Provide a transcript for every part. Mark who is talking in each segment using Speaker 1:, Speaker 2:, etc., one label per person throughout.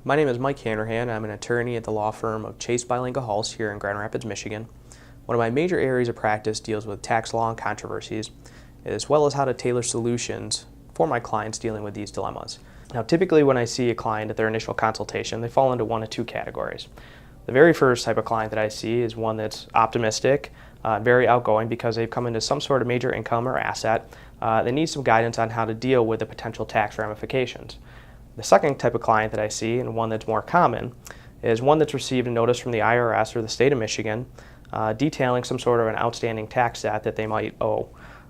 Speaker 1: My name is Mike Hanrahan. I'm an attorney at the law firm of Chase Bylenga Halls here in Grand Rapids, Michigan. One of my major areas of practice deals with tax law and controversies, as well as how to tailor solutions for my clients dealing with these dilemmas. Now, typically when I see a client at their initial consultation, they fall into one of two categories. The very first type of client that I see is one that's optimistic, very outgoing because they've come into some sort of major income or asset. They need some guidance on how to deal with the potential tax ramifications. The second type of client that I see, and one that's more common, is one that's received a notice from the IRS or the state of Michigan detailing some sort of an outstanding tax debt that they might owe.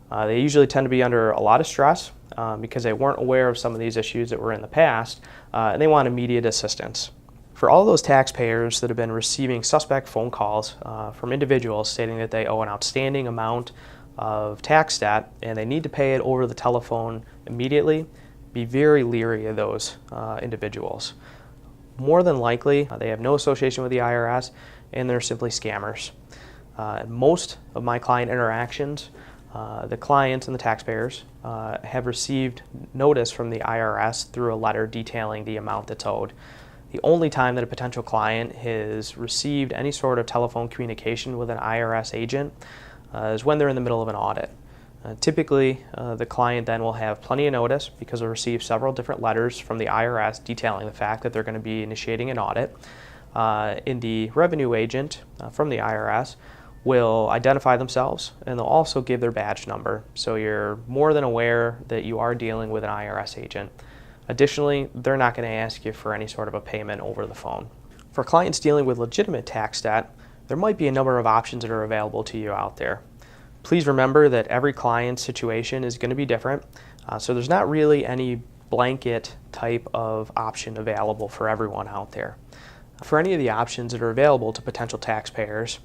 Speaker 1: They usually tend to be under a lot of stress because they weren't aware of some of these issues that were in the past, and they want immediate assistance. For all those taxpayers that have been receiving suspect phone calls from individuals stating that they owe an outstanding amount of tax debt and they need to pay it over the telephone immediately, be very leery of those individuals. More than likely, they have no association with the IRS and they're simply scammers. Most of my client interactions, the clients and the taxpayers have received notice from the IRS through a letter detailing the amount that's owed. The only time that a potential client has received any sort of telephone communication with an IRS agent is when they're in the middle of an audit. Typically, the client then will have plenty of notice because they'll receive several different letters from the IRS detailing the fact that they're going to be initiating an audit. And the revenue agent from the IRS will identify themselves and they'll also give their badge number, so you're more than aware that you are dealing with an IRS agent. Additionally, they're not going to ask you for any sort of a payment over the phone. For clients dealing with legitimate tax debt, there might be a number of options that are available to you out there. Please remember that every client's situation is going to be different, so there's not really any blanket type of option available for everyone out there. For any of the options that are available to potential taxpayers,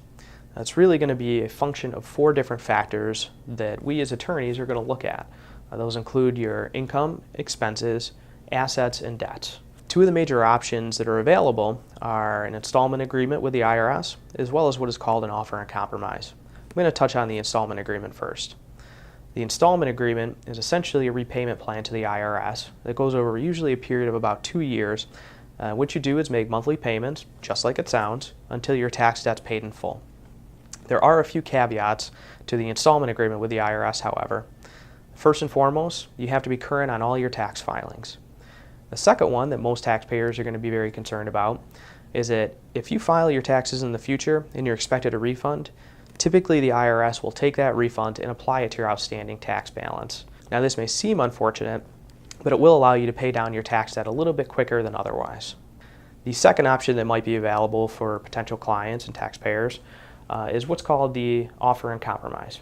Speaker 1: it's really going to be a function of 4 different factors that we as attorneys are going to look at. Those include your income, expenses, assets, and debts. 2 of the major options that are available are an installment agreement with the IRS, as well as what is called an offer in compromise. I'm going to touch on the installment agreement first. The installment agreement is essentially a repayment plan to the IRS that goes over usually a period of about 2 years. What you do is make monthly payments, just like it sounds, until your tax debt's paid in full. There are a few caveats to the installment agreement with the IRS, however. First and foremost, you have to be current on all your tax filings. The second one that most taxpayers are going to be very concerned about is that if you file your taxes in the future and you're expected a refund, typically the IRS will take that refund and apply it to your outstanding tax balance. Now, this may seem unfortunate, but it will allow you to pay down your tax debt a little bit quicker than otherwise. The second option that might be available for potential clients and taxpayers is what's called the offer in compromise.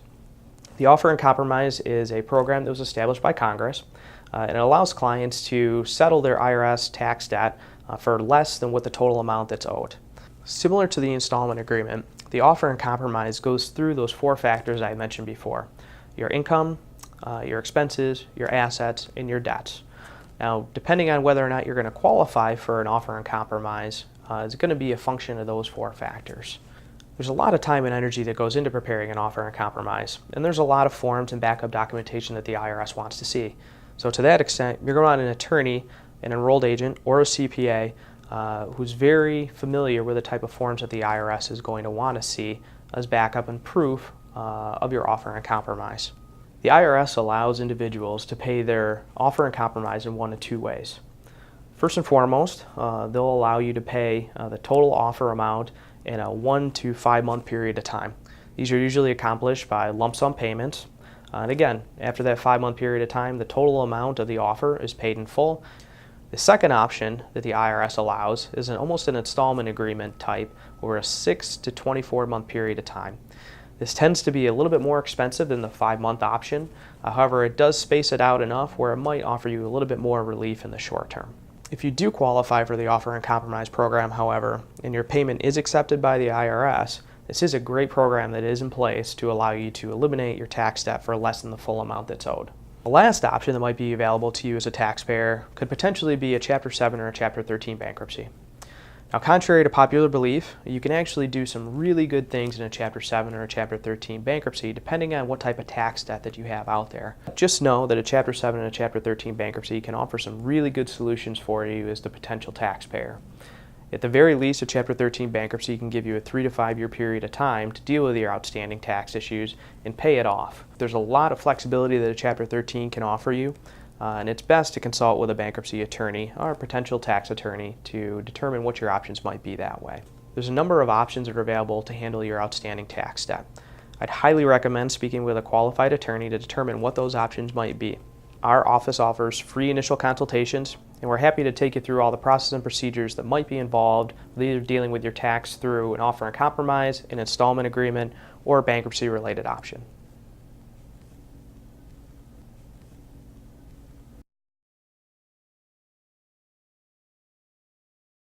Speaker 1: The offer in compromise is a program that was established by Congress, and it allows clients to settle their IRS tax debt for less than what the total amount that's owed. Similar to the installment agreement, the offer in compromise goes through those 4 factors I mentioned before: your income, your expenses, your assets, and your debts. Now, depending on whether or not you're going to qualify for an offer in compromise, is going to be a function of those 4 factors. There's a lot of time and energy that goes into preparing an offer in compromise, and there's a lot of forms and backup documentation that the IRS wants to see. So to that extent, you're going to want an attorney, an enrolled agent, or a CPA who's very familiar with the type of forms that the IRS is going to want to see as backup and proof of your offer in compromise. The IRS allows individuals to pay their offer in compromise in one of 2 ways. First and foremost, they'll allow you to pay the total offer amount in a 1 to 5 month period of time. These are usually accomplished by lump sum payments. And again, after that 5 month period of time, the total amount of the offer is paid in full. The second option that the IRS allows is almost an installment agreement type over a 6 to 24 month period of time. This tends to be a little bit more expensive than the 5 month option. However, it does space it out enough where it might offer you a little bit more relief in the short term. If you do qualify for the offer in compromise program, however, and your payment is accepted by the IRS, this is a great program that is in place to allow you to eliminate your tax debt for less than the full amount that's owed. The last option that might be available to you as a taxpayer could potentially be a Chapter 7 or a Chapter 13 bankruptcy. Now, contrary to popular belief, you can actually do some really good things in a Chapter 7 or a Chapter 13 bankruptcy depending on what type of tax debt that you have out there. Just know that a Chapter 7 and a Chapter 13 bankruptcy can offer some really good solutions for you as the potential taxpayer. At the very least, a Chapter 13 bankruptcy can give you a 3 to 5 year period of time to deal with your outstanding tax issues and pay it off. There's a lot of flexibility that a Chapter 13 can offer you. And it's best to consult with a bankruptcy attorney or a potential tax attorney to determine what your options might be that way. There's a number of options that are available to handle your outstanding tax debt. I'd highly recommend speaking with a qualified attorney to determine what those options might be. Our office offers free initial consultations, and we're happy to take you through all the process and procedures that might be involved with either dealing with your tax through an offer in compromise, an installment agreement, or a bankruptcy-related option.